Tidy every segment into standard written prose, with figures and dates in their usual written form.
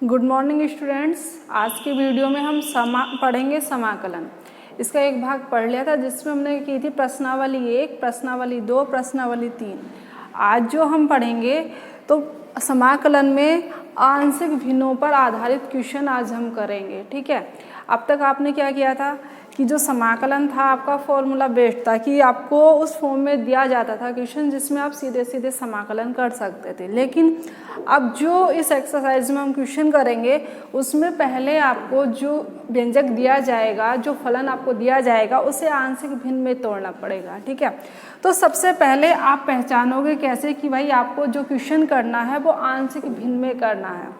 Good morning students. आज की video में हम पढ़ेंगे समाकलन। इसका एक भाग पढ़ लिया था जिसमें हमने की थी प्रश्नावली 1, प्रश्नावली 2, प्रश्नावली 3। आज जो हम पढ़ेंगे तो समाकलन में आंशिक भिन्नों पर आधारित क्वेश्चन आज हम करेंगे। ठीक है, अब तक आपने क्या किया था कि जो समाकलन था आपका फॉर्मूला बेस्ड था कि आपको उस फॉर्म में दिया जाता था क्वेश्चन जिसमें आप सीधे सीधे समाकलन कर सकते थे। लेकिन अब जो इस एक्सरसाइज में हम क्वेश्चन करेंगे उसमें पहले आपको जो व्यंजक दिया जाएगा, जो फलन आपको दिया जाएगा, उसे आंशिक भिन्न में तोड़ना पड़ेगा। ठीक है, तो सबसे पहले आप पहचानोगे कैसे कि भाई आपको जो क्वेश्चन करना है वो आंशिक भिन्न में करना है।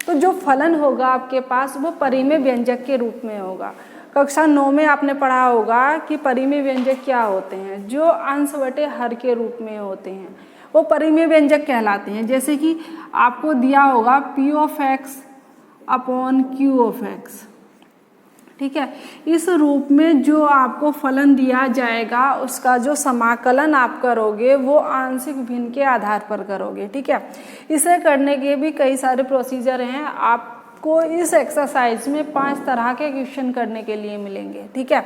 तो जो फलन होगा आपके पास वो परिमेय व्यंजक के रूप में होगा। कक्षा 9 में आपने पढ़ा होगा कि परिमेय व्यंजक क्या होते हैं, जो अंश बटे हर के रूप में होते हैं, वो परिमेय व्यंजक कहलाते हैं। जैसे कि आपको दिया होगा P of x upon Q of x। ठीक है, इस रूप में जो आपको फलन दिया जाएगा उसका जो समाकलन आप करोगे वो आंशिक भिन्न के आधार पर करोगे। ठीक है, इसे करने के भी कई सारे प्रोसीजर हैं। आपको इस एक्सरसाइज में 5 तरह के क्वेश्चन करने के लिए मिलेंगे। ठीक है,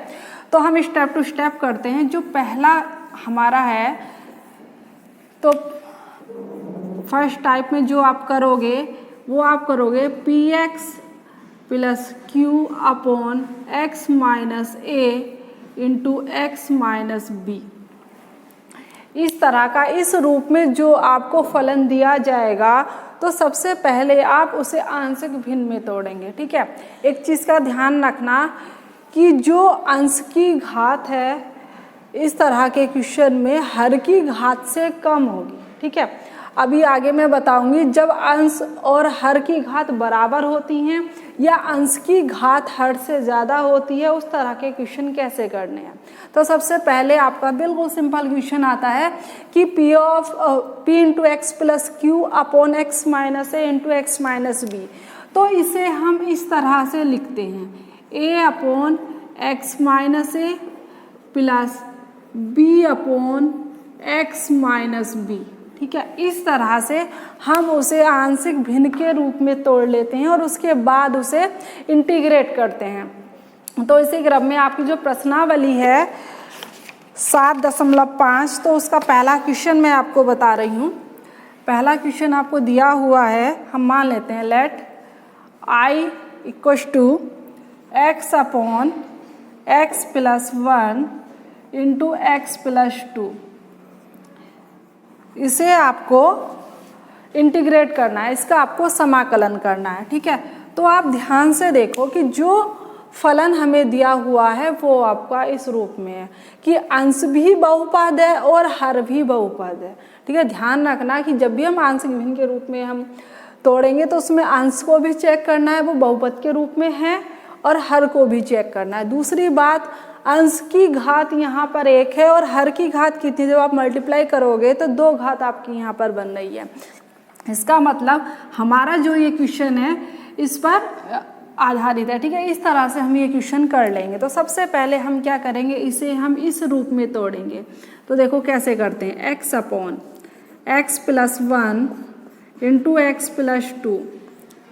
तो हम स्टेप टू स्टेप करते हैं। जो पहला हमारा है तो फर्स्ट टाइप में जो आप करोगे वो आप करोगे px plus Q upon x minus A into x minus B. इस तरह का इस रूप में जो आपको फलन दिया जाएगा तो सबसे पहले आप उसे आंशिक भिन्न में तोड़ेंगे। ठीक है, एक चीज़ का ध्यान रखना कि जो अंश की घात है इस तरह के क्वेश्चन में हर की घात से कम होगी। ठीक है, अभी आगे मैं बताऊंगी जब अंश और हर की घात बराबर होती हैं या अंश की घात हर से ज़्यादा होती है उस तरह के क्वेश्चन कैसे करने हैं। तो सबसे पहले आपका बिल्कुल सिंपल क्वेश्चन आता है कि p into x plus Q upon x minus A into x minus B. तो इसे हम इस तरह से लिखते हैं a upon x minus A plus b upon x minus B. ठीक है, इस तरह से हम उसे आंशिक भिन्न के रूप में तोड़ लेते हैं और उसके बाद उसे इंटीग्रेट करते हैं। तो इसी क्रम में आपकी जो प्रश्नावली है 7.5, तो उसका पहला क्वेश्चन मैं आपको बता रही हूँ। पहला क्वेश्चन आपको दिया हुआ है, हम मान लेते हैं let i equals to x upon x plus 1 into x plus 2। इसे आपको इंटीग्रेट करना है, इसका आपको समाकलन करना है। ठीक है, तो आप ध्यान से देखो कि जो फलन हमें दिया हुआ है वो आपका इस रूप में है कि अंश भी बहुपद है और हर भी बहुपद है। ठीक है, ध्यान रखना कि जब भी हम आंशिक भिन्न के रूप में हम तोड़ेंगे तो उसमें अंश को भी चेक करना है वो बहुपद के रूप में है और हर को भी चेक करना है। दूसरी बात, अंश की घात यहाँ पर 1 है और हर की घात कितनी, जब आप मल्टीप्लाई करोगे तो 2 घात आपकी यहाँ पर बन रही है। इसका मतलब हमारा जो ये क्वेश्चन है इस पर आधारित है। ठीक है, इस तरह से हम ये क्वेश्चन कर लेंगे। तो सबसे पहले हम क्या करेंगे, इसे हम इस रूप में तोड़ेंगे। तो देखो कैसे करते हैं, x upon x plus 1 into x plus 2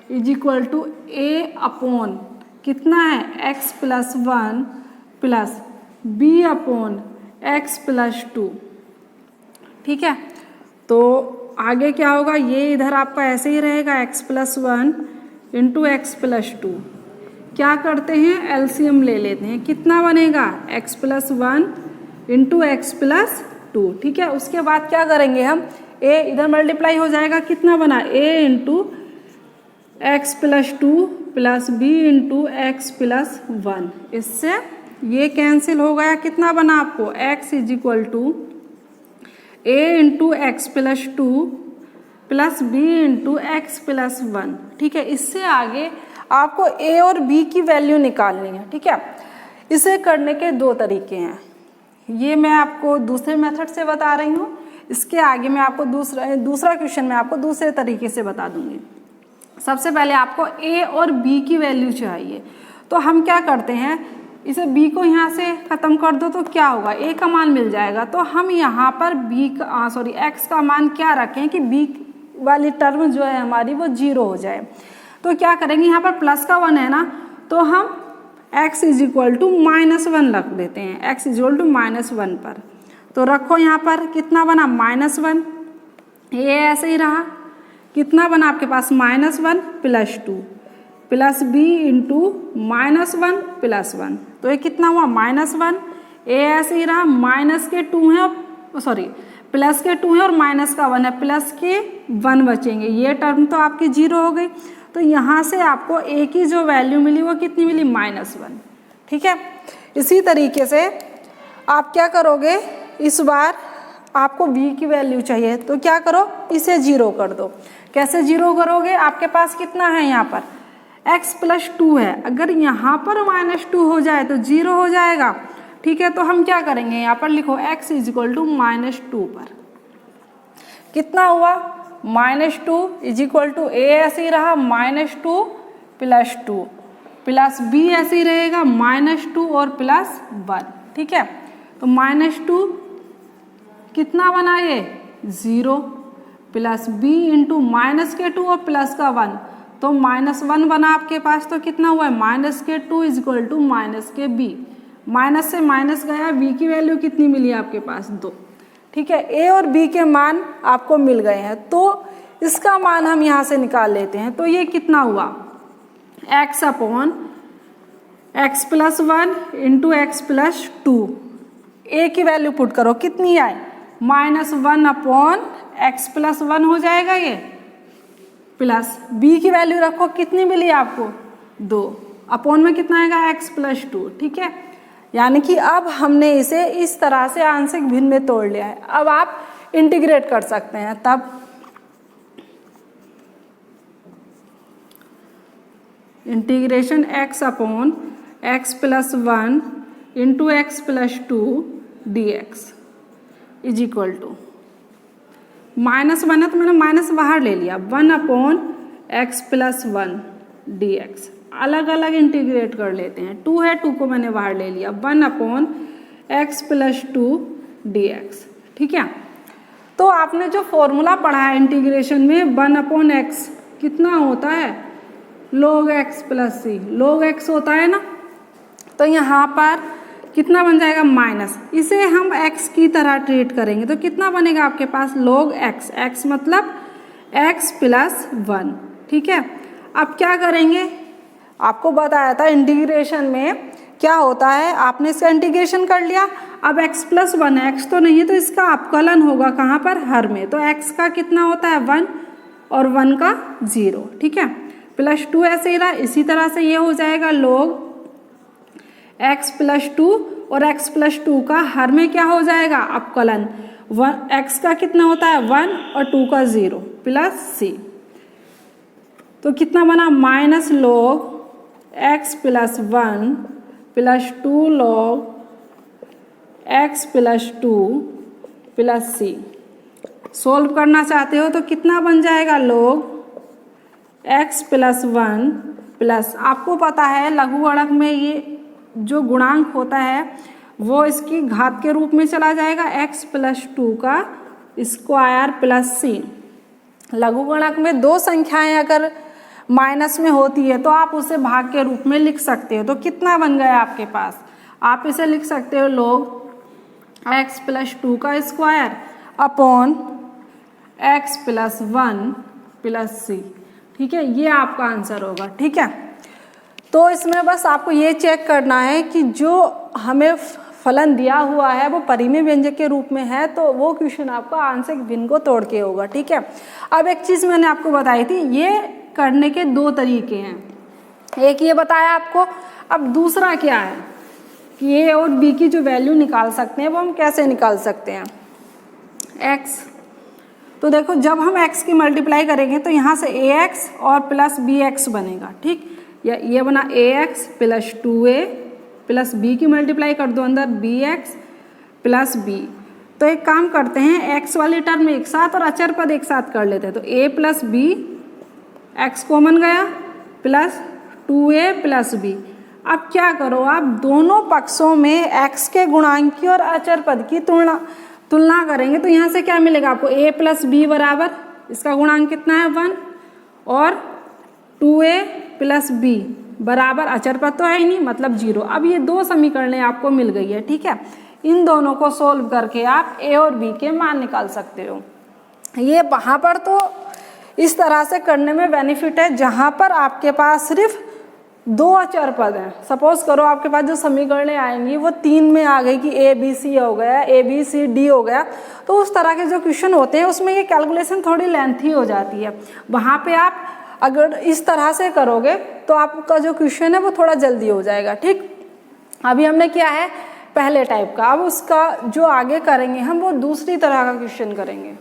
is equal to a upon कितना है x plus 1 plus B upon x plus 2। ठीक है, तो आगे क्या होगा, ये इधर आपका ऐसे ही रहेगा x plus 1 into x plus 2। क्या करते हैं, एलसीएम ले लेते हैं, कितना बनेगा x plus 1 into x plus 2। ठीक है, उसके बाद क्या करेंगे हम, ए इधर मल्टीप्लाई हो जाएगा, कितना बना A into x plus 2 plus B into x plus 1। इससे ये कैंसिल हो गया, कितना बना आपको x is equal to a into x plus 2 plus B into x plus 1। ठीक है, इससे आगे आपको a और b की वैल्यू निकालनी है। ठीक है, इसे करने के 2 तरीके हैं, ये मैं आपको दूसरे मेथड से बता रही हूँ। इसके आगे मैं आपको दूसरा क्वेश्चन मैं आपको दूसरे तरीके से बता दूंगी। सबसे पहले आपको a और b की वैल्यू चाहिए, तो हम क्या करते हैं, इसे b को यहाँ से ख़त्म कर दो तो क्या होगा, a का मान मिल जाएगा। तो हम यहाँ पर x का मान क्या रखें कि b वाली टर्म जो है हमारी वो 0 हो जाए। तो क्या करेंगे, यहाँ पर प्लस का 1 है ना, तो हम x इज इक्वल टू -1 रख देते हैं, x इज इक्वल टू -1 पर। तो रखो यहाँ पर कितना बना -1, ये ऐसे ही रहा, कितना बना आपके पास -1 + 2 प्लस b इंटू -1 + 1, तो ये कितना हुआ -1, ये ऐसे ही रहा, माइनस के 2 हैं, सॉरी प्लस के 2 है और माइनस का 1 है, प्लस के 1 बचेंगे, ये टर्म तो आपकी 0 हो गई। तो यहाँ से आपको a की जो वैल्यू मिली वो कितनी मिली, -1। ठीक है, इसी तरीके से आप क्या करोगे, इस बार आपको b की वैल्यू चाहिए तो क्या करो, इसे 0 कर दो। कैसे 0 करोगे, आपके पास कितना है यहाँ पर x + 2 है, अगर यहाँ पर -2 हो जाए तो 0 हो जाएगा। ठीक है, तो हम क्या करेंगे, यहाँ पर लिखो x इज इक्वल टू -2 पर कितना हुआ, -2 इज इक्वल टू a ऐसे ही रहा, -2 + 2 प्लस b ऐसे ही रहेगा, -2 और +1। ठीक है, तो -2 कितना बना ये 0 प्लस b इंटू माइनस के 2 और प्लस का 1, तो -1 बना आपके पास, तो कितना हुआ है -2 is equal to -b, minus से माइनस गया, b की वैल्यू कितनी मिली आपके पास 2। ठीक है, a और b के मान आपको मिल गए हैं, तो इसका मान हम यहाँ से निकाल लेते हैं। तो ये कितना हुआ, x upon x + 1 into x + 2, a की वैल्यू पुट करो, कितनी आए -1 अपॉन x + 1 हो जाएगा ये, प्लस b की वैल्यू रखो, कितनी मिली आपको 2, अपॉन में कितना आएगा x + 2। ठीक है, यानी कि अब हमने इसे इस तरह से आंशिक भिन्न में तोड़ लिया है। अब आप इंटीग्रेट कर सकते हैं, तब integration x upon x + 1 into x + 2 dx is equal to -1 है तो मैंने माइनस बाहर ले लिया, 1 अपॉन x + 1 dx। अलग अलग इंटीग्रेट कर लेते हैं, 2 है 2 को मैंने बाहर ले लिया, 1 अपॉन x + 2 dx। ठीक है, तो आपने जो फॉर्मूला पढ़ा है इंटीग्रेशन में 1 अपॉन x कितना होता है, log x + c, log x होता है ना, तो यहाँ पर कितना बन जाएगा माइनस, इसे हम x की तरह ट्रीट करेंगे तो कितना बनेगा आपके पास log x, x मतलब x + 1। ठीक है, अब क्या करेंगे, आपको बताया था इंटीग्रेशन में क्या होता है, आपने इसका इंटीग्रेशन कर लिया, अब x + 1 है, x तो नहीं है तो इसका अपकलन होगा कहाँ पर, हर में, तो x का कितना होता है 1 और 1 का 0। ठीक है, +2 ऐसे ही रहा, इसी तरह से ये हो जाएगा log x + 2 और x + 2 का हर में क्या हो जाएगा अपकलन, x का कितना होता है 1 और 2 का 0 प्लस c, तो कितना बना -log x + 1 + 2 log x + 2 plus c। Solve करना चाहते हो तो कितना बन जाएगा log x + 1 प्लस, आपको पता है लघु गुणक में ये जो गुणांक होता है वो इसकी घात के रूप में चला जाएगा, x + 2 का स्क्वायर प्लस c। लघु गुणक में दो संख्याएं अगर माइनस में होती है तो आप उसे भाग के रूप में लिख सकते हो, तो कितना बन गया आपके पास, आप इसे लिख सकते हो log x + 2 का square upon x + 1 plus c। ठीक है, ये आपका आंसर होगा। ठीक है, तो इसमें बस आपको ये चेक करना है कि जो हमें फलन दिया हुआ है वो परिमेय व्यंजक के रूप में है, तो वो क्वेश्चन आपका आंशिक भिन्न को तोड़ के होगा। ठीक है, अब एक चीज़ मैंने आपको बताई थी, ये करने के दो तरीके हैं, एक ये बताया आपको, अब दूसरा क्या है कि a और b की जो वैल्यू निकाल सकते हैं वो हम कैसे निकाल सकते हैं। x, तो देखो जब हम x की मल्टीप्लाई करेंगे तो यहाँ से ax और प्लस bx बनेगा। ठीक, या ये बना ax + 2a प्लस b की मल्टीप्लाई कर दो अंदर bx प्लस b। तो एक काम करते हैं, x वाली टर्म एक साथ और अचर पद एक साथ कर लेते हैं, तो a + b, x कॉमन गया, प्लस 2a प्लस b। अब क्या करो, आप दोनों पक्षों में x के गुणांक की और अचर पद की तुलना करेंगे तो यहाँ से क्या मिलेगा आपको, a + b बराबर, इसका गुणांक कितना है 1 और 2a प्लस b बराबर, अचर पर तो है ही नहीं मतलब 0। अब ये दो समीकरणें आपको मिल गई है, ठीक है। इन दोनों को सोल्व करके आप a और b के मान निकाल सकते हो। ये वहाँ पर तो इस तरह से करने में बेनिफिट है जहाँ पर आपके पास सिर्फ दो अचर पद हैं। सपोज करो आपके पास जो समीकरणें आएंगी वो 3 में आ गई कि ए बी सी हो गया, ए बी सी डी हो गया, तो उस तरह के जो क्वेश्चन होते हैं उसमें ये कैलकुलेशन थोड़ी लेंथी हो जाती है। वहाँ पे आप अगर इस तरह से करोगे तो आपका जो क्वेश्चन है वो थोड़ा जल्दी हो जाएगा, ठीक। अभी हमने किया है पहले टाइप का, अब उसका जो आगे करेंगे हम वो दूसरी तरह का क्वेश्चन करेंगे,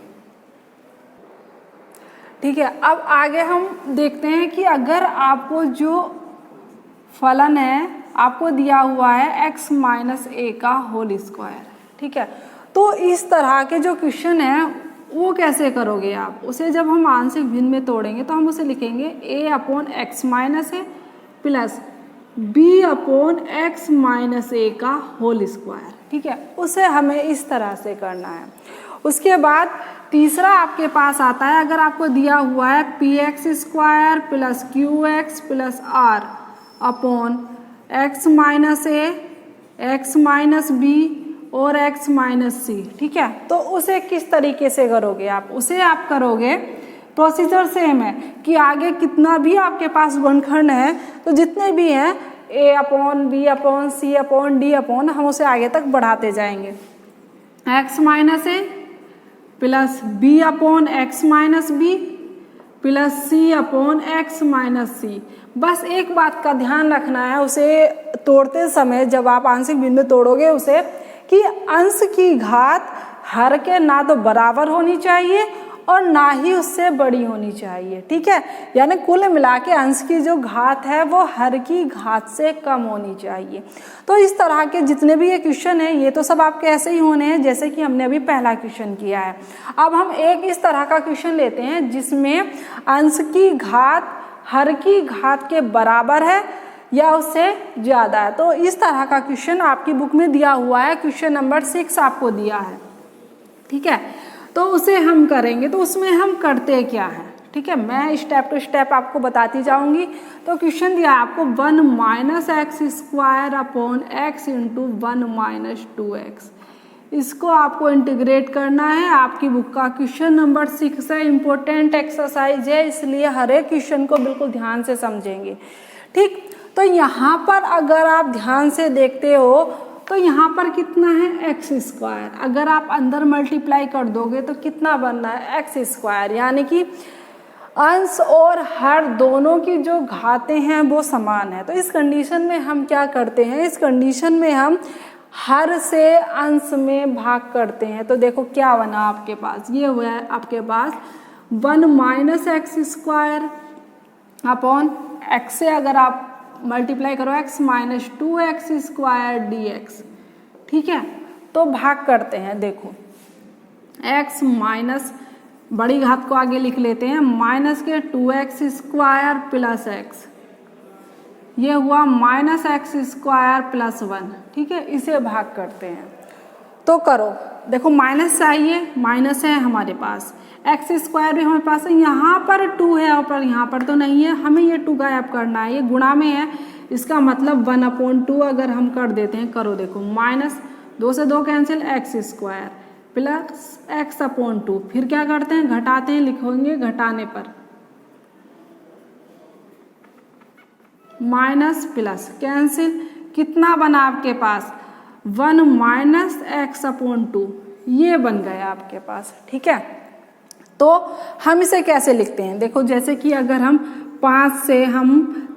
ठीक है। अब आगे हम देखते हैं कि अगर आपको जो फलन है आपको दिया हुआ है x माइनस ए का होल स्क्वायर, ठीक है, तो इस तरह के जो क्वेश्चन है वो कैसे करोगे आप। उसे जब हम आंशिक भिन्न में तोड़ेंगे तो हम उसे लिखेंगे a upon x minus A plus b upon x minus A का होल स्क्वायर, ठीक है। उसे हमें इस तरह से करना है। उसके बाद तीसरा आपके पास आता है, अगर आपको दिया हुआ है p x square plus q x plus r upon x minus a, x minus b और एक्स माइनस सी, ठीक है। तो उसे किस तरीके से करोगे आप, उसे आप करोगे प्रोसीजर सेम है कि आगे कितना भी आपके पास गुणनखंड है तो जितने भी हैं A upon B upon C upon D upon, हम उसे आगे तक बढ़ाते जाएंगे। X minus A plus B upon x minus B plus C upon x minus C. बस एक बात का ध्यान रखना है उसे तोड़ते समय, जब आप आंशिक भिन्न तोड़ोगे उसे, कि अंश की घात हर के ना तो बराबर होनी चाहिए और ना ही उससे बड़ी होनी चाहिए, ठीक है। यानी कुल मिला के अंश की जो घात है वो हर की घात से कम होनी चाहिए। तो इस तरह के जितने भी ये क्वेश्चन हैं ये तो सब आपके ऐसे ही होने हैं जैसे कि हमने अभी पहला क्वेश्चन किया है। अब हम एक इस तरह का क्वेश्चन लेते हैं जिसमें अंश की घात हर की घात के बराबर है या उससे ज़्यादा है। तो इस तरह का क्वेश्चन आपकी बुक में दिया हुआ है, क्वेश्चन नंबर 6 आपको दिया है, ठीक है। तो उसे हम करेंगे, तो उसमें हम करते क्या हैं, ठीक है, मैं स्टेप टू स्टेप आपको बताती जाऊंगी। तो क्वेश्चन दिया आपको 1 minus x square upon x into 1 minus 2x, इसको आपको इंटीग्रेट करना है। आपकी बुक का क्वेश्चन नंबर 6 है, इम्पोर्टेंट एक्सरसाइज है, इसलिए हर एक क्वेश्चन को बिल्कुल ध्यान से समझेंगे, ठीक। तो यहाँ पर अगर आप ध्यान से देखते हो तो यहाँ पर कितना है एक्स स्क्वायर, अगर आप अंदर मल्टीप्लाई कर दोगे तो कितना बनना है एक्स स्क्वायर, यानी कि अंश और हर दोनों की जो घातें हैं वो समान है। तो इस कंडीशन में हम क्या करते हैं, इस कंडीशन में हम हर से अंश में भाग करते हैं। तो देखो क्या बना आपके पास, ये हुआ है आपके पास 1 minus x square upon x से अगर आप मल्टीप्लाई करो x minus 2x square dx, ठीक है। तो भाग करते हैं, देखो x माइनस बड़ी घात को आगे लिख लेते हैं, माइनस के 2x स्क्वायर प्लस एक्स, ये हुआ माइनस एक्स स्क्वायर प्लस 1, ठीक है। इसे भाग करते हैं तो करो, देखो माइनस चाहिए, माइनस है हमारे पास, एक्स स्क्वायर भी हमारे पास है, यहाँ पर 2 है और पर यहाँ पर तो नहीं है, हमें ये 2 गायब करना है, ये गुणा में है, इसका मतलब 1/2 अगर हम कर देते हैं, करो देखो माइनस 2 से 2 cancel, x square plus x upon 2, फिर क्या करते हैं घटाते हैं, लिखेंगे घटाने पर माइनस प्लस कैंसिल, कितना बना आपके पास 1 माइनस एक्स अपॉन 2, ये बन गया आपके पास, ठीक है। तो हम इसे कैसे लिखते हैं, देखो जैसे कि अगर हम 5 से हम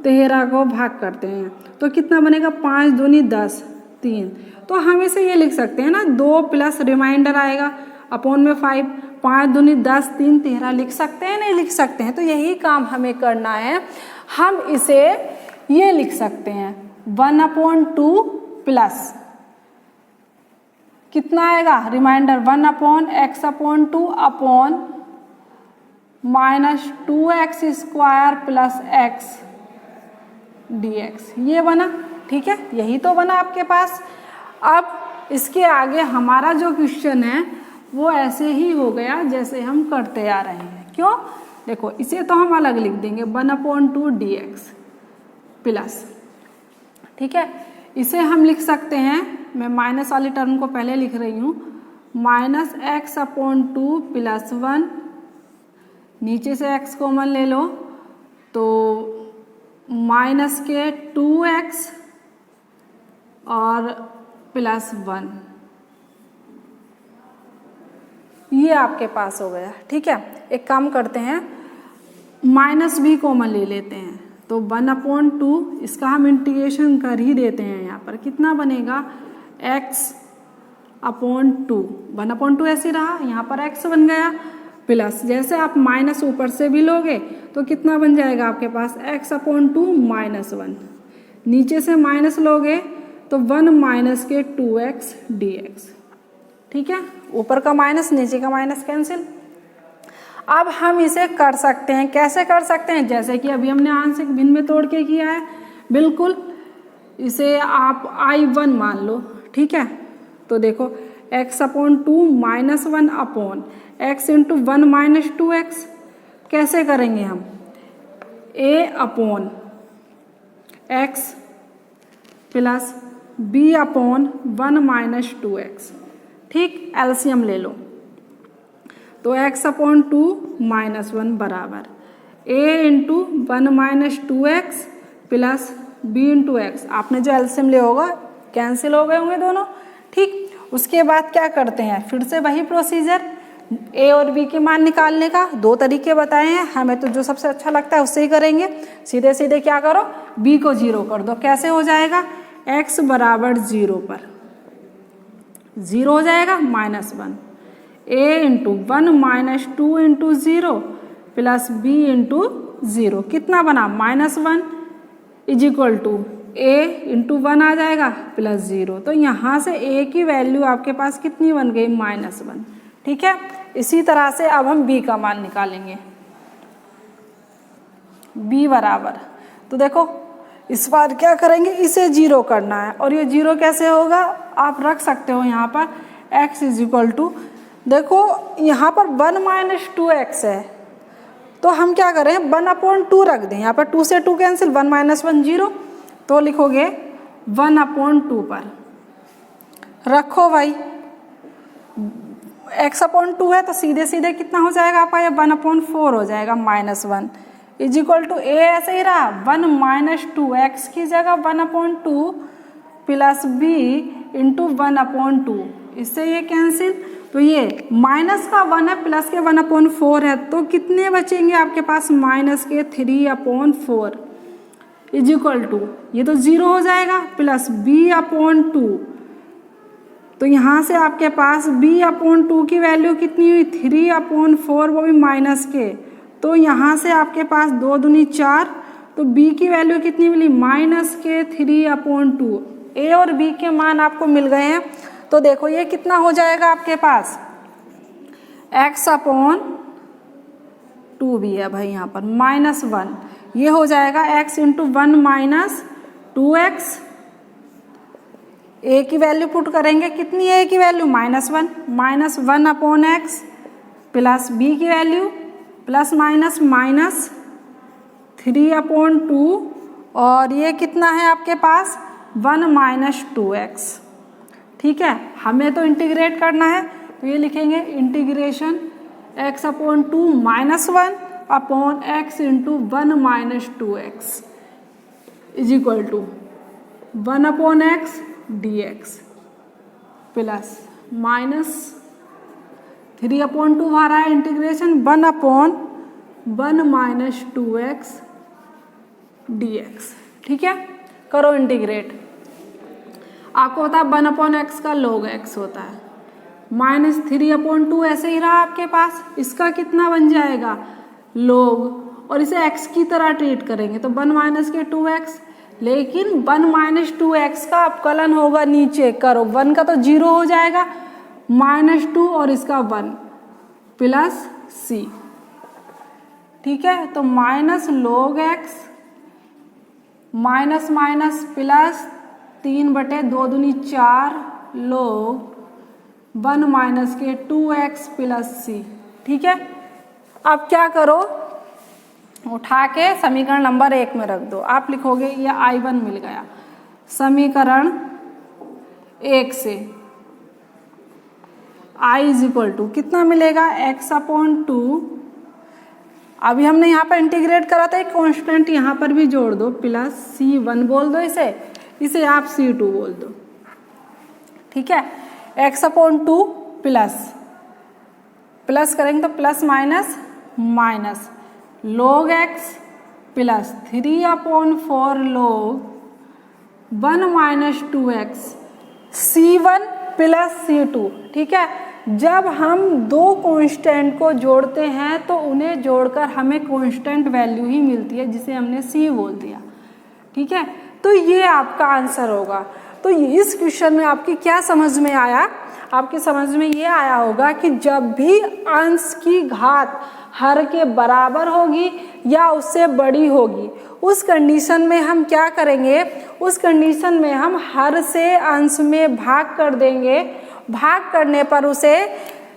13 को भाग करते हैं तो कितना बनेगा 5 दूनी 10 3, तो हम इसे ये लिख सकते हैं ना 2 प्लस रिमाइंडर आएगा अपॉन में 5, 5 दूनी 10 3 13 लिख सकते हैं, नहीं लिख सकते हैं। तो यही काम हमें करना है, हम इसे ये लिख सकते हैं 1/2 प्लस कितना आएगा remainder 1/x/2 upon minus 2x square plus x dx, ये बना, ठीक है, यही तो बना आपके पास। अब इसके आगे हमारा जो क्वेश्चन है वो ऐसे ही हो गया जैसे हम करते आ रहे हैं। क्यों, देखो इसे तो हम अलग लिख देंगे 1/2 dx प्लस, ठीक है, इसे हम लिख सकते हैं, मैं माइनस वाली टर्म को पहले लिख रही हूँ, -x/2 + 1, नीचे से x कॉमन ले लो तो -2x और +1, ये आपके पास हो गया। ठीक है, एक काम करते हैं, माइनस भी कॉमन ले लेते हैं तो 1/2, इसका हम इंटीग्रेशन कर ही देते हैं। यहाँ पर कितना बनेगा x/2, 1/2 ऐसे रहा, यहाँ पर x बन गया, प्लस जैसे आप माइनस ऊपर से भी लोगे तो कितना बन जाएगा आपके पास x/2 -1, नीचे से माइनस लोगे तो 1 - 2x dx। ठीक है, ऊपर का माइनस नीचे का माइनस कैंसिल। अब हम इसे कर सकते हैं, कैसे कर सकते हैं, जैसे कि अभी हमने आंशिक भिन्न में तोड़ के किया है, बिल्कुल इसे आप I1 मान लो। ठीक है, तो देखो x/2 -1 अपॉन x × 1 - 2x, कैसे करेंगे हम, a/x प्लस b/1 - 2x। ठीक, एलसीएम ले लो तो x/2 -1 बराबर a × 1 - 2x plus b × x। आपने जो एलसीएम लिया होगा कैंसिल हो गए होंगे दोनों। ठीक, उसके बाद क्या करते हैं, फिर से वही प्रोसीजर, a और b के मान निकालने का 2 तरीके बताए हैं, हमें तो जो सबसे अच्छा लगता है उससे ही करेंगे। सीधे सीधे क्या करो, b को 0 कर दो, कैसे हो जाएगा, x बराबर 0 पर 0 हो जाएगा, -1 a × 1 - 2 × 0 प्लस b × 0, कितना बना -1 = a × 1 आ जाएगा प्लस 0, तो यहाँ से a की वैल्यू आपके पास कितनी बन गई, -1। ठीक है, इसी तरह से अब हम b का मान निकालेंगे, b बराबर, तो देखो इस बार क्या करेंगे, इसे 0 करना है, और ये 0 कैसे होगा, आप रख सकते हो यहाँ पर x = देखो यहाँ पर 1 - 2x है, तो हम क्या करें 1/2 रख दें, यहाँ पर 2 से 2 कैंसिल, 1 - 1 0, तो लिखोगे 1/2 पर रखो भाई, x/2 है तो सीधे सीधे कितना हो जाएगा आपका, ये 1/4 हो जाएगा, -1 = a ऐसे ही रहा, 1 - 2x की जगह 1/2 प्लस b × 1/2, इससे ये कैंसिल, तो ये माइनस का 1 है, प्लस के 1/4 है, तो कितने बचेंगे आपके पास, -3/4 = ये तो 0 हो जाएगा, प्लस b/2, तो यहाँ से आपके पास b/2 की वैल्यू कितनी हुई, 3/4, वो भी माइनस के, तो यहाँ से आपके पास 2 दूनी 4, तो b की वैल्यू कितनी मिली, -3/2। a और b के मान आपको मिल गए हैं, तो देखो ये कितना हो जाएगा आपके पास, x/2 भी है भाई यहाँ पर, -1, ये हो जाएगा x × 1 - 2x, a की वैल्यू पुट करेंगे, कितनी है a की वैल्यू, -1, -1/x प्लस b की वैल्यू प्लस माइनस -3/2, और ये कितना है आपके पास 1 - 2x। ठीक है, हमें तो इंटीग्रेट करना है, तो ये लिखेंगे integration x/2 -1 upon x × 1 - 2x = 1/x dx plus -3/2 हमारा है इंटीग्रेशन 1/1 - 2x dx। ठीक है, करो इंटीग्रेट, आपको होता है 1/x का log x होता है, -3/2 ऐसे ही रहा आपके पास, इसका कितना बन जाएगा log, और इसे x की तरह ट्रीट करेंगे तो 1 - 2x, लेकिन 1 - 2x का अपकलन होगा नीचे, करो 1 का तो 0 हो जाएगा, -2 और इसका 1 प्लस c। ठीक है, तो -log x minus minus plus 3/2 दूनी 4 log 1 - 2x प्लस c। ठीक है, अब क्या करो, उठा के समीकरण नंबर 1 में रख दो। आप लिखोगे ये I1 मिल गया समीकरण 1 से। I = कितना मिलेगा x/2। अभी हमने यहाँ पर इंटीग्रेट करा था, एक कांस्टेंट यहाँ पर भी जोड़ दो प्लस C1 बोल दो, इसे आप C2 बोल दो। ठीक है, x/2 प्लस करेंगे तो plus minus minus log x plus 3/4 log 1 - 2x C1 plus C2। ठीक है, जब हम दो कांस्टेंट को जोड़ते हैं तो उन्हें जोड़कर हमें कांस्टेंट वैल्यू ही मिलती है, जिसे हमने C बोल दिया। ठीक है, तो ये आपका आंसर होगा। तो इस क्वेश्चन में आपकी क्या समझ में आया? आपकी समझ में ये आया होगा कि जब भी अंश की घात हर के बराबर होगी या उससे बड़ी होगी, उस कंडीशन में हम क्या करेंगे? उस कंडीशन में हम हर से अंश में भाग कर देंगे। भाग करने पर उसे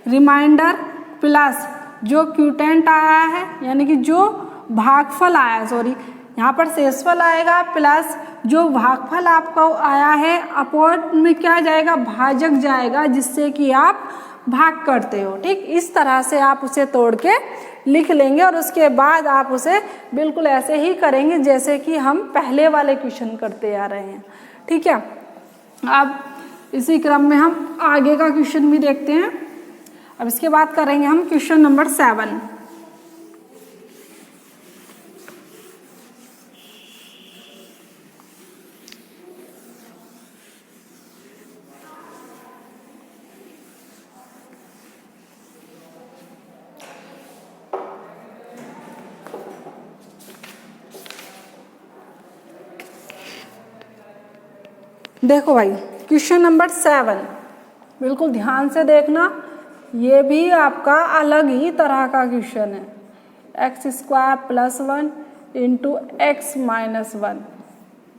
रिमाइंडर प्लस जो क्यूटेंट आया है, यानी कि जो भागफल आया, सॉरी यहाँ पर शेषफल आएगा, प्लस जो भागफल आपको आया है अपॉन में क्या जाएगा? भाजक जाएगा, जिससे कि आप भाग करते हो। ठीक, इस तरह से आप उसे तोड़ के लिख लेंगे और उसके बाद आप उसे बिल्कुल ऐसे ही करेंगे जैसे कि हम पहले वाले क्वेश्चन करते आ रहे हैं। ठीक है, अब इसी क्रम में हम आगे का क्वेश्चन भी देखते हैं। अब इसके बाद करेंगे हम क्वेश्चन नंबर 7। देखो भाई, क्वेश्चन नंबर 7 बिल्कुल ध्यान से देखना, ये भी आपका अलग ही तरह का क्वेश्चन है। x² + 1 × x - 1,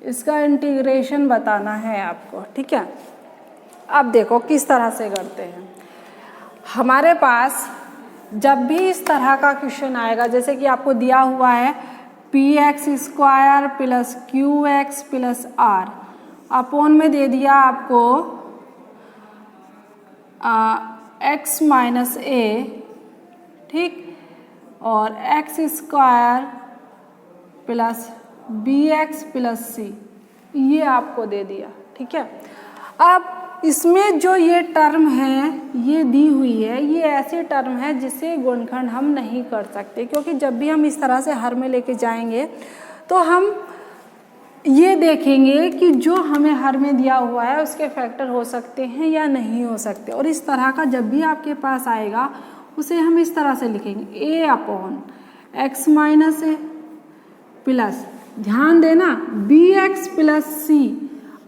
इसका इंटीग्रेशन बताना है आपको। ठीक है, अब देखो किस तरह से करते हैं। हमारे पास जब भी इस तरह का क्वेश्चन आएगा, जैसे कि आपको दिया हुआ है px² + qx + r, अपॉन में दे दिया आपको x - a, ठीक, और x² + bx + c, ये आपको दे दिया। ठीक है, अब इसमें जो ये टर्म है ये दी हुई है, ये ऐसी टर्म है जिसे गुणनखंड हम नहीं कर सकते, क्योंकि जब भी हम इस तरह से हर में लेके जाएंगे तो हम ये देखेंगे कि जो हमें हर में दिया हुआ है उसके फैक्टर हो सकते हैं या नहीं हो सकते। और इस तरह का जब भी आपके पास आएगा उसे हम इस तरह से लिखेंगे a/x - a प्लस, ध्यान देना, bx + c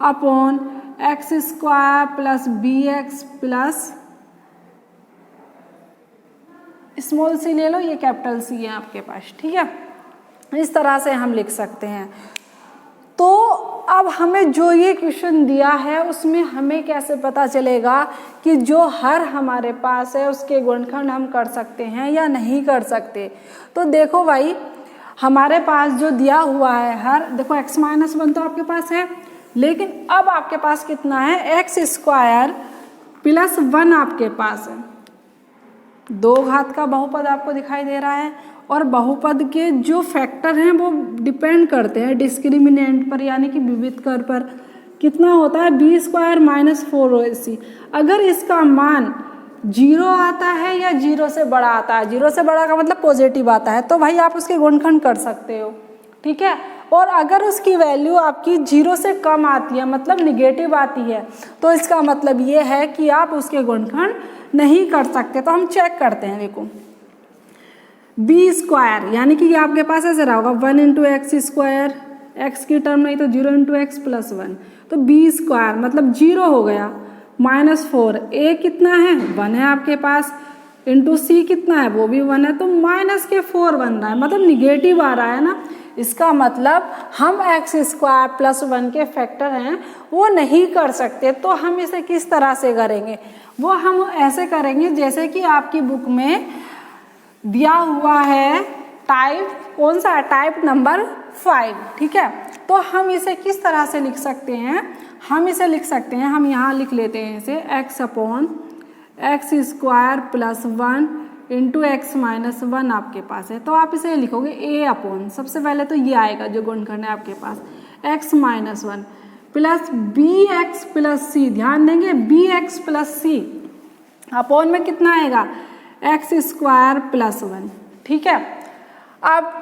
upon x² + bx + small c ले लो, ये कैपिटल C है आपके पास। ठीक है, इस तरह से हम लिख सकते हैं। तो अब हमें जो ये क्वेश्चन दिया है उसमें हमें कैसे पता चलेगा कि जो हर हमारे पास है उसके गुणनखंड हम कर सकते हैं या नहीं कर सकते? तो देखो भाई, हमारे पास जो दिया हुआ है हर, देखो x - 1 तो आपके पास है, लेकिन अब आपके पास कितना है? x² + 1 आपके पास है। 2 घात का बहुपद आपको दिखाई दे रहा है, और बहुपद के जो फैक्टर हैं वो डिपेंड करते हैं डिस्क्रिमिनेंट पर, यानी कि विविध कर पर। कितना होता है? b² - 4ac। अगर इसका मान 0 आता है या 0 से बड़ा आता है, 0 से बड़ा का मतलब पॉजिटिव आता है, तो भाई आप उसके गुणनखंड कर सकते हो। ठीक है, और अगर उसकी वैल्यू आपकी 0 से कम आती है, मतलब निगेटिव आती है, तो इसका मतलब ये है कि आप उसके गुणनखंड नहीं कर सकते। तो हम चेक करते हैं, देखो b², यानी कि ये आपके पास ऐसे रहा होगा 1 × x², x की टर्म नहीं तो 0 × x + 1, तो b² मतलब 0 हो गया, -4, a कितना है? 1 है आपके पास, इंटू c कितना है? वो भी 1 है, तो -4 बन रहा है, मतलब निगेटिव आ रहा है ना। इसका मतलब हम x² + 1 के फैक्टर हैं वो नहीं कर सकते। तो हम इसे किस तरह से करेंगे? वो हम ऐसे करेंगे जैसे कि आपकी बुक में दिया हुआ है टाइप कौन सा, टाइप नंबर 5, ठीक है। तो हम इसे किस तरह से लिख सकते हैं, हम इसे लिख सकते हैं, हम यहाँ लिख लेते हैं इसे x/x square plus 1 into x minus 1 आपके पास है, तो आप इसे लिखोगे a/, सबसे पहले तो ये आएगा जो गुणनखंड है आपके पास, x minus 1 plus bx plus c, ध्यान देंगे bx प्लस c अपॉन में कितना आएगा, x स्क्वायर प्लस 1, ठीक है। अब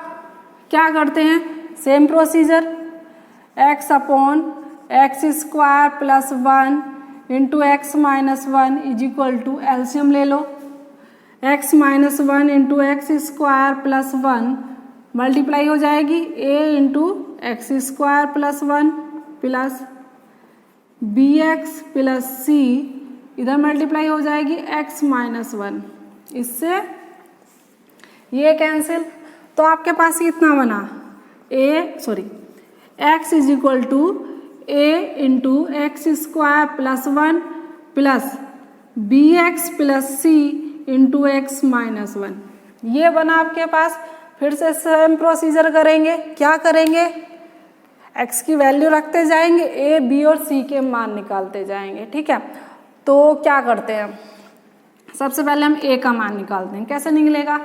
क्या करते हैं, same procedure, x/x square plus 1 into x minus 1 is equal to, LCM ले लो, x minus 1 into x square plus 1 multiply हो जाएगी a into x square plus 1 plus bx plus c इधर मल्टीप्लाई हो जाएगी x माइनस 1, इससे ये cancel, तो आपके पास कितना बना, x is equal to a into x square plus 1 plus bx plus c into x minus 1, ये बना आपके पास। फिर से सेम प्रोसीजर करेंगे, क्या करेंगे, x की वैल्यू रखते जाएंगे, a, b और c के मान निकालते जाएंगे, ठीक है। तो क्या करते हैं, सबसे पहले हम a का मान निकालते हैं, कैसे निकलेगा,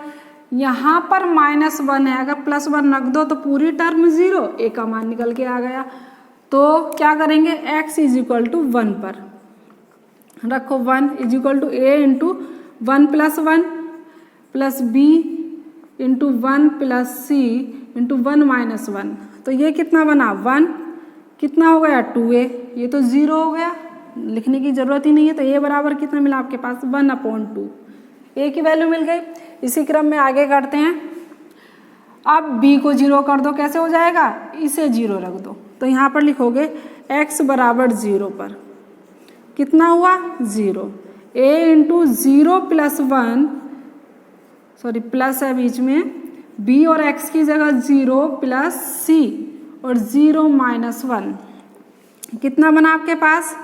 यहाँ पर -1 है, अगर +1 रख दो तो पूरी टर्म 0, a का मान निकल के आ गया। तो क्या करेंगे, x इज इक्वल टू 1 पर रखो, 1 is equal to a into 1 plus 1 plus b into 1 plus c into 1 minus 1, तो ये कितना बना, 1 कितना हो गया, 2a, ये तो 0 हो गया, लिखने की जरूरत ही नहीं है। तो a बराबर कितना मिला आपके पास, 1/2, a की वैल्यू मिल गई। इसी क्रम में आगे करते हैं, अब b को 0 कर दो, कैसे हो जाएगा, इसे 0 रख दो, तो यहाँ पर लिखोगे x बराबर 0 पर कितना हुआ, 0, a into 0 plus 1, sorry plus है बीच में, b और x की जगह 0 प्लस c और 0 माइनस 1, कितना बना आपके पास,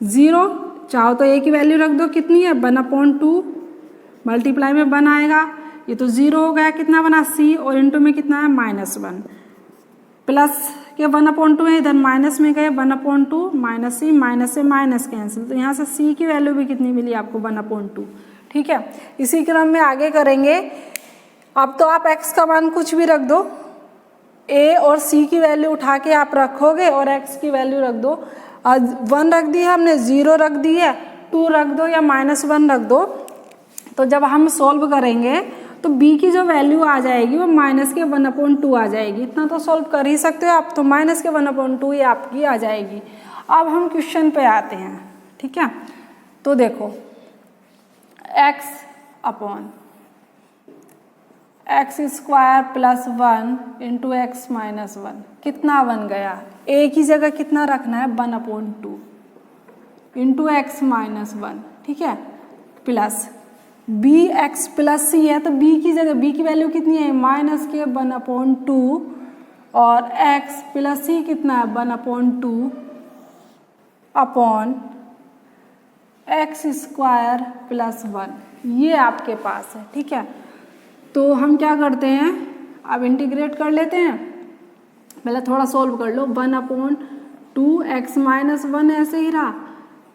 0, चाहो तो a की वैल्यू रख दो, कितनी है, 1/2, मल्टीप्लाई में 1 आएगा, ये तो 0 हो गया, कितना बना, c और इंटू में कितना है, -1, प्लस के 1/2 है, इधर माइनस में गए 1/2, माइनस c, माइनस से माइनस कैंसिल, तो यहाँ से c की वैल्यू भी कितनी मिली आपको, 1/2, ठीक है। इसी क्रम में आगे करेंगे, अब तो आप x का मान कुछ भी रख दो, a और c की वैल्यू उठा के आप रखोगे और x की वैल्यू रख दो, 1 रख दी है हमने, 0 रख दी है, 2 रख दो या -1 रख दो। तो जब हम सॉल्व करेंगे तो b की जो वैल्यू आ जाएगी वो -1/2 आ जाएगी, इतना तो सॉल्व कर ही सकते हो आप, तो -1/2 ये आपकी आ जाएगी। अब हम क्वेश्चन पे आते हैं, ठीक है। तो देखो x square plus 1 into x minus 1 कितना बन गया, a की जगह कितना रखना है, 1/2 इंटू एक्स माइनस 1, ठीक है, प्लस bx प्लस c है, तो b की जगह b की वैल्यू कितनी है, -1/2 और x प्लस c कितना है, 1/2 अपॉन एक्स स्क्वायर प्लस 1, ये आपके पास है, ठीक है। तो हम क्या करते हैं, अब इंटीग्रेट कर लेते हैं, पहले थोड़ा सोल्व कर लो, 1/2 एक्स माइनस 1 ऐसे ही रहा,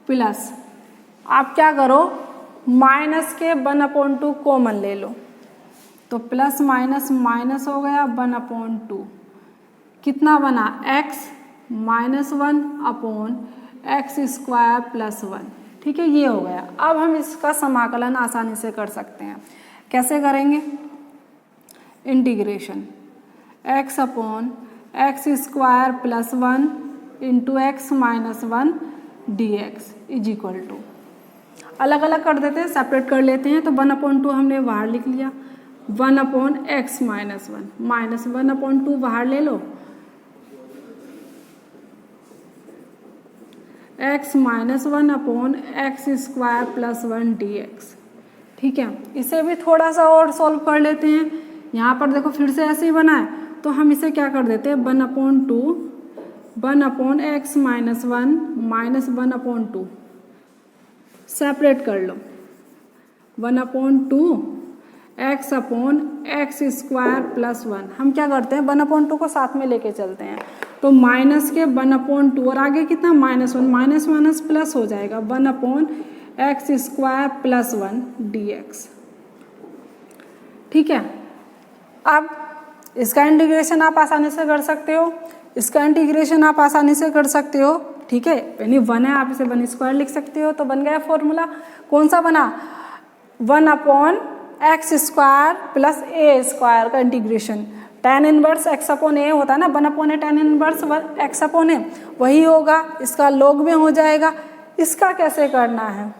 प्लस आप क्या करो, माइनस के 1/2 कॉमन ले लो, तो प्लस माइनस माइनस हो गया, 1/2 कितना बना, x -1 upon x square plus 1, ठीक है, ये हो गया। अब हम इसका समाकलन आसानी से कर सकते हैं, कैसे करेंगे, integration x upon x square plus 1 into x minus 1 dx is equal to, अलग अलग कर देते हैं, सेपरेट कर लेते हैं, तो 1/2 हमने बाहर लिख लिया, 1 अपॉन एक्स माइनस 1 माइनस 1/2 बाहर ले लो, x minus 1 upon x square plus 1 dx, ठीक है। इसे भी थोड़ा सा और सॉल्व कर लेते हैं, यहाँ पर देखो फिर से ऐसे ही बना है, तो हम इसे क्या कर देते हैं, 1/2 1 upon x minus 1 minus 1/2 separate कर लो, 1/2 x upon x square plus 1। हम क्या करते हैं 1/2 को साथ में लेके चलते हैं, तो माइनस के 1/2 और आगे कितना -1, माइनस माइनस प्लस हो जाएगा 1/x स्क्वायर प्लस 1 dx। ठीक है, अब इसका इंटीग्रेशन आप आसानी से कर सकते हो, इसका इंटीग्रेशन आप आसानी से कर सकते हो। ठीक है, यानी 1 है, आप इसे 1 स्क्वायर लिख सकते हो, तो बन गया फॉर्मूला। कौन सा बना 1/x square plus a square का integration. tan inverse x upon a होता है ना, 1/a tan inverse x upon a, वही होगा, इसका log में हो जाएगा। इसका कैसे करना है,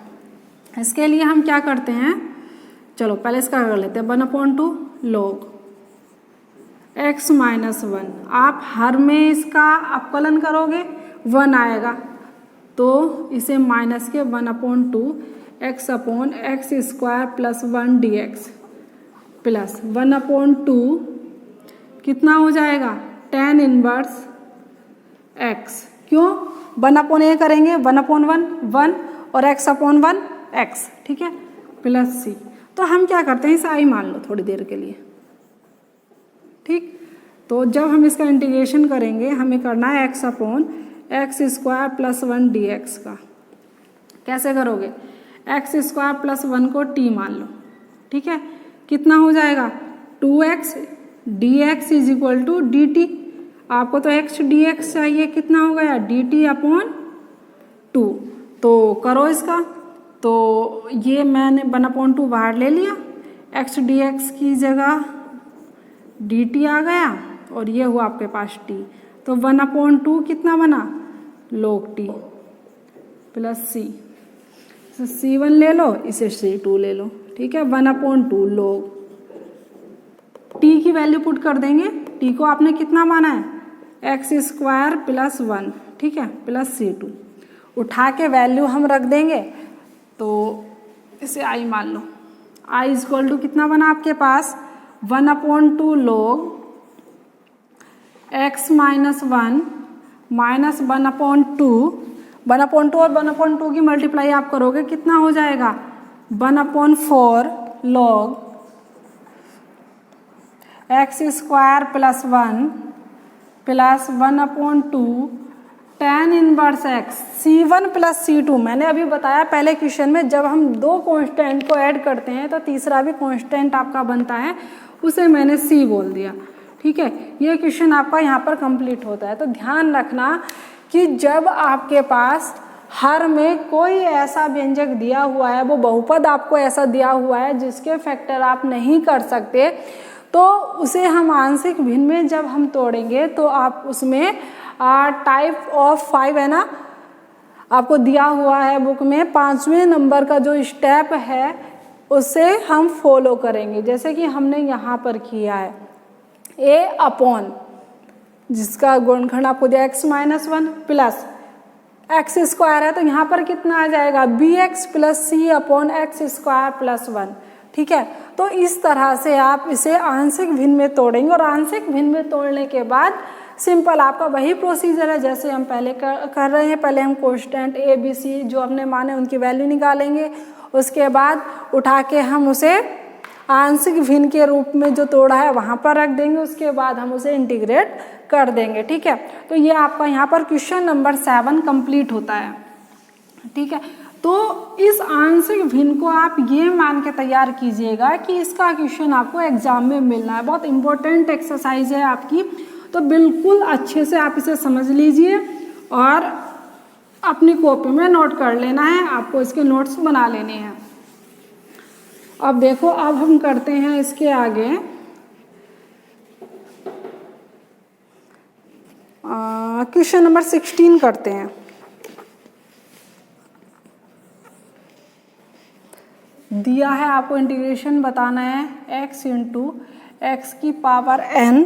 इसके लिए हम क्या करते हैं, चलो पहले इसका कर लेते हैं 1/2 log x माइनस 1। आप हर में इसका अपकलन करोगे 1 आएगा, तो इसे माइनस के 1/2 x upon x square plus 1 dx plus 1/2 कितना हो जाएगा tan इनवर्स x। क्यों 1/a करेंगे 1/1 1 और x अपॉन 1 x। ठीक है, प्लस c। तो हम क्या करते हैं, इसे i मान लो थोड़ी देर के लिए। ठीक, तो जब हम इसका इंटीग्रेशन करेंगे हमें करना है x upon x square plus 1 dx का। कैसे करोगे, एक्स स्क्वायर प्लस 1 को t मान लो। ठीक है, कितना हो जाएगा 2x dx is equal to dt। आपको तो x dx चाहिए, कितना हो गया dt अपॉन 2। तो करो इसका, तो ये मैंने 1/2 बाहर ले लिया, x dx की जगह dt आ गया और ये हुआ आपके पास t। तो 1/2 कितना बना log t plus c। c1 ले लो, इसे c2 ले लो। ठीक है, 1/2 log t की वैल्यू पुट कर देंगे। t को आपने कितना माना है एक्स स्क्वायर प्लस 1। ठीक है, प्लस c2 उठा के वैल्यू हम रख देंगे, तो इसे i मान लो। i इज इक्वल टू कितना बना आपके पास 1/2 log x माइनस 1 माइनस 1/2। 1/2 और 1/2 की मल्टीप्लाई आप करोगे, कितना हो जाएगा 1/4 log x square plus 1 plus 1/2 tan inverse x। c1 plus c2 मैंने अभी बताया पहले क्वेश्चन में, जब हम दो कांस्टेंट को ऐड करते हैं तो तीसरा भी कांस्टेंट आपका बनता है, उसे मैंने c बोल दिया। ठीक है, ये क्वेश्चन आपका यहाँ पर कंप्लीट होता है। तो ध्यान रखना कि जब आपके पास हर में कोई ऐसा व्यंजक दिया हुआ है, वो बहुपद आपको ऐसा दिया हुआ है जिसके फैक्टर आप नहीं कर सकते, तो उसे हम आंशिक भिन्न में जब हम तोड़ेंगे तो आप उसमें टाइप ऑफ 5 है ना, आपको दिया हुआ है बुक में 5वें नंबर का जो स्टेप है उसे हम फॉलो करेंगे। जैसे कि हमने यहाँ पर किया है a अपॉन जिसका गुणनखंड आपको दिया x minus 1 plus x square है, तो यहाँ पर कितना आ जाएगा bx plus c upon x square plus 1। ठीक है, तो इस तरह से आप इसे आंशिक भिन्न में तोड़ेंगे और आंशिक भिन्न में तोड़ने के बाद सिंपल आपका वही प्रोसीजर है जैसे हम पहले कर रहे हैं। पहले हम कांस्टेंट a b c जो हमने माने उनकी वैल्यू निकालेंगे, उसके बाद उठा के हम उसे आंशिक भिन्न के रूप में जो तोड़ा है वहाँ पर रख देंगे, उसके बाद हम उसे इंटीग्रेट कर देंगे। ठीक है, तो ये आपका यहाँ पर क्वेश्चन नंबर 7 कंप्लीट होता है। ठीक है, तो इस आंशिक भिन्न को आप ये मान के तैयार कीजिएगा कि इसका क्वेश्चन आपको एग्जाम में मिलना है। बहुत इंपॉर्टेंट एक्सरसाइज है आपकी, तो बिल्कुल अच्छे से आप इसे समझ लीजिए और अपनी कॉपी में नोट कर लेना है, आपको इसके नोट्स बना लेने हैं। अब देखो, अब हम करते हैं इसके आगे क्वेश्चन नंबर 16 करते हैं। दिया है आपको इंटीग्रेशन बताना है x इंटू एक्स की पावर n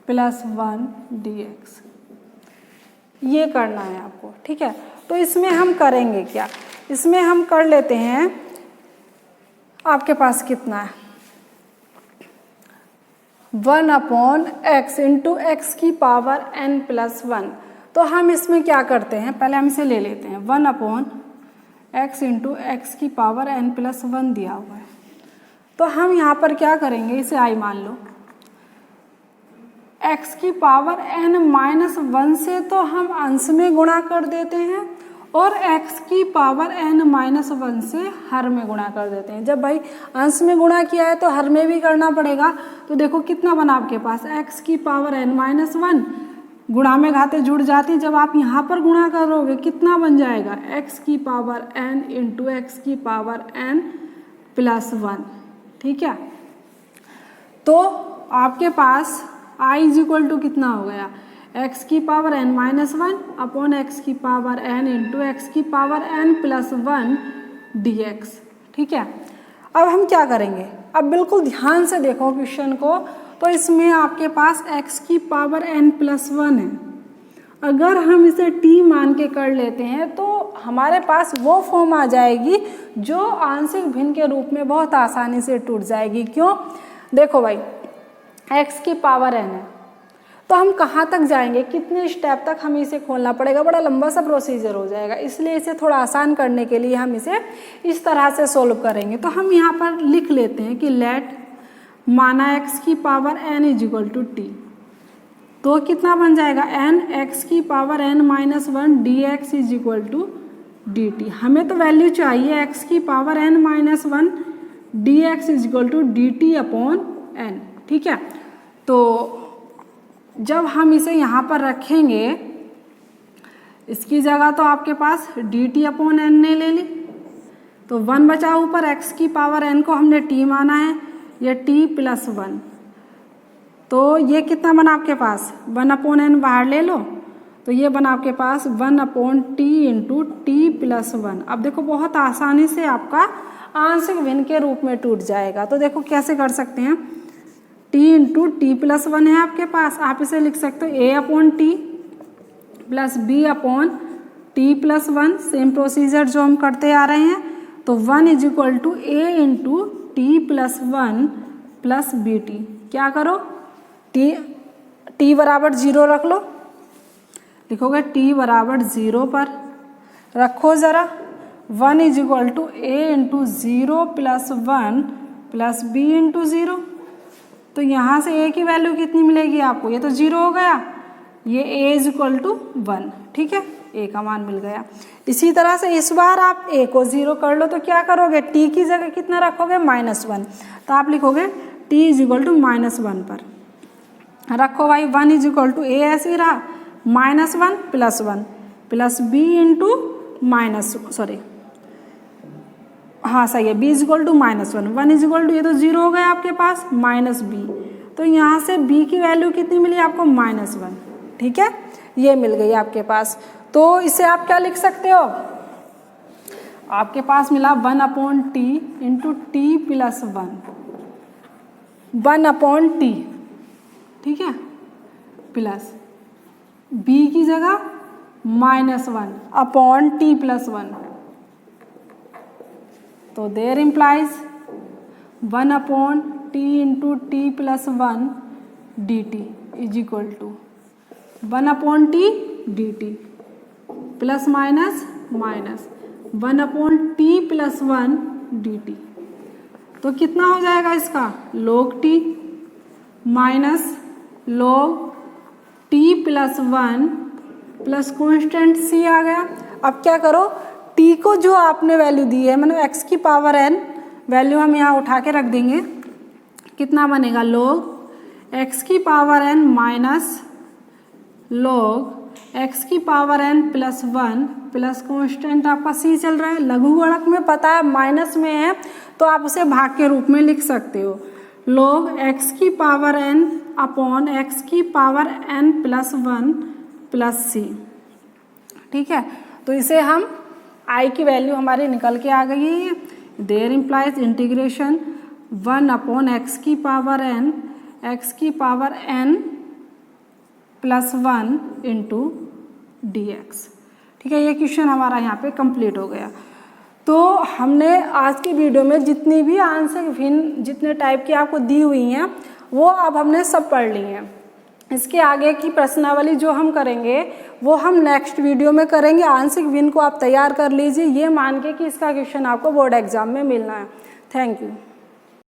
प्लस 1 dx, ये करना है आपको। ठीक है, तो इसमें हम करेंगे क्या, इसमें हम कर लेते हैं, आपके पास कितना है 1/x इंटू एक्स की पावर n प्लस 1। तो हम इसमें क्या करते हैं, पहले हम इसे ले लेते हैं 1/x इंटू एक्स की पावर n प्लस 1 दिया हुआ है। तो हम यहाँ पर क्या करेंगे, इसे आई मान लो, x की पावर n-1 से तो हम अंश में गुणा कर देते हैं और x की पावर n-1 से हर में गुणा कर देते हैं। जब भाई अंश में गुणा किया है तो हर में भी करना पड़ेगा। तो देखो कितना बना आपके पास, x की पावर n-1, गुणा में घाते जुड़ जाती, जब आप यहाँ पर गुणा करोगे कितना बन जाएगा, x की पावर n इंटू x की पावर n प्लस 1। ठीक है, तो आपके पास i इज इक्वल टू कितना हो गया, x की पावर n-1 अपॉन x की पावर n इंटू x की पावर n प्लस 1 dx। ठीक है, अब हम क्या करेंगे, अब बिल्कुल ध्यान से देखो क्वेश्चन को। तो इसमें आपके पास x की पावर n प्लस 1 है, अगर हम इसे t मान के कर लेते हैं तो हमारे पास वो फॉर्म आ जाएगी जो आंशिक भिन्न के रूप में बहुत आसानी से टूट जाएगी। क्यों, देखो भाई x की पावर n है, तो हम कहाँ तक जाएंगे, कितने स्टेप तक हमें इसे खोलना पड़ेगा, बड़ा लंबा सा प्रोसीजर हो जाएगा। इसलिए इसे थोड़ा आसान करने के लिए हम इसे इस तरह से सोल्व करेंगे। तो हम यहाँ पर लिख लेते हैं कि लेट माना x की power n is equal to t, तो कितना बन जाएगा, n x की power n-1 dx is equal to dt। हमें तो वैल्यू चाहिए x की power n-1 dx is equal to dt upon n। ठीक है, तो जब हम इसे यहाँ पर रखेंगे, इसकी जगह तो आपके पास dt अपॉन n ने ले ली, तो 1 बचा ऊपर, x की पावर n को हमने t माना है, ये t प्लस 1, तो ये कितना बना आपके पास, 1 अपॉन n बाहर ले लो, तो ये बना आपके पास 1 upon t into t plus 1। अब देखो बहुत आसानी से आपका आंशिक भिन्न के रूप में टूट जाएगा। तो देखो कैसे कर सकते हैं, t इंटू टी प्लस 1 है आपके पास, आप इसे लिख सकते हो a upon t plus b upon t plus 1, same procedure जो हम करते आ रहे हैं। तो 1 is equal to a into t plus 1 plus b t. क्या करो, t बराबर 0 रख लो, लिखोगे t बराबर 0 पर रखो ज़रा, 1 is equal to a into 0 plus 1 plus b into 0। तो यहाँ से a की वैल्यू कितनी मिलेगी आपको, ये तो 0 हो गया, ये a इज इक्वल टू 1। ठीक है, a का मान मिल गया। इसी तरह से इस बार आप a को 0 कर लो, तो क्या करोगे, t की जगह कितना रखोगे, -1, तो आप लिखोगे t इज इक्वल टू -1 पर रखो भाई, 1 इज इक्वल टू a ऐसे ही रहा, -1 प्लस 1 प्लस b इंटू हाँ सही है, b is equal to -1, 1 is equal to, ये तो 0 हो गया आपके पास, माइनस b, तो यहाँ से b की वैल्यू कितनी मिली आपको, -1। ठीक है, ये मिल गई आपके पास। तो इसे आप क्या लिख सकते हो, आपके पास मिला 1 upon t into t plus 1 upon T. ठीक है, प्लस b की जगह -1 अपॉन टी प्लस 1, तो there implies 1 upon t into t plus 1 d t is equal to 1 upon t d t plus minus 1 upon t plus 1 d t. तो कितना हो जाएगा इसका, log t minus log t plus 1 plus constant c आ गया। अब क्या करो, t को जो आपने वैल्यू दी है, मतलब x की पावर n वैल्यू हम यहाँ उठा के रख देंगे, कितना बनेगा, log x की power n minus log x की power n plus 1 plus constant आपका c चल रहा है। लघु गुणक में पता है माइनस में है, तो आप उसे भाग के रूप में लिख सकते हो, log x की पावर n अपॉन x की power n plus 1 plus c। ठीक है, तो इसे हम i की वैल्यू हमारी निकल के आ गई है, there implies integration 1 upon x की power n plus 1 into d x. ठीक है, ये क्वेश्चन हमारा यहाँ पे कंप्लीट हो गया। तो हमने आज की वीडियो में जितनी भी आंशिक भिन्न जितने टाइप की आपको दी हुई हैं वो अब हमने सब पढ़ ली हैं। इसके आगे की प्रश्नावली जो हम करेंगे वो हम नेक्स्ट वीडियो में करेंगे। आंशिक भिन्न को आप तैयार कर लीजिए, ये मान के कि इसका क्वेश्चन आपको बोर्ड एग्जाम में मिलना है। Thank you.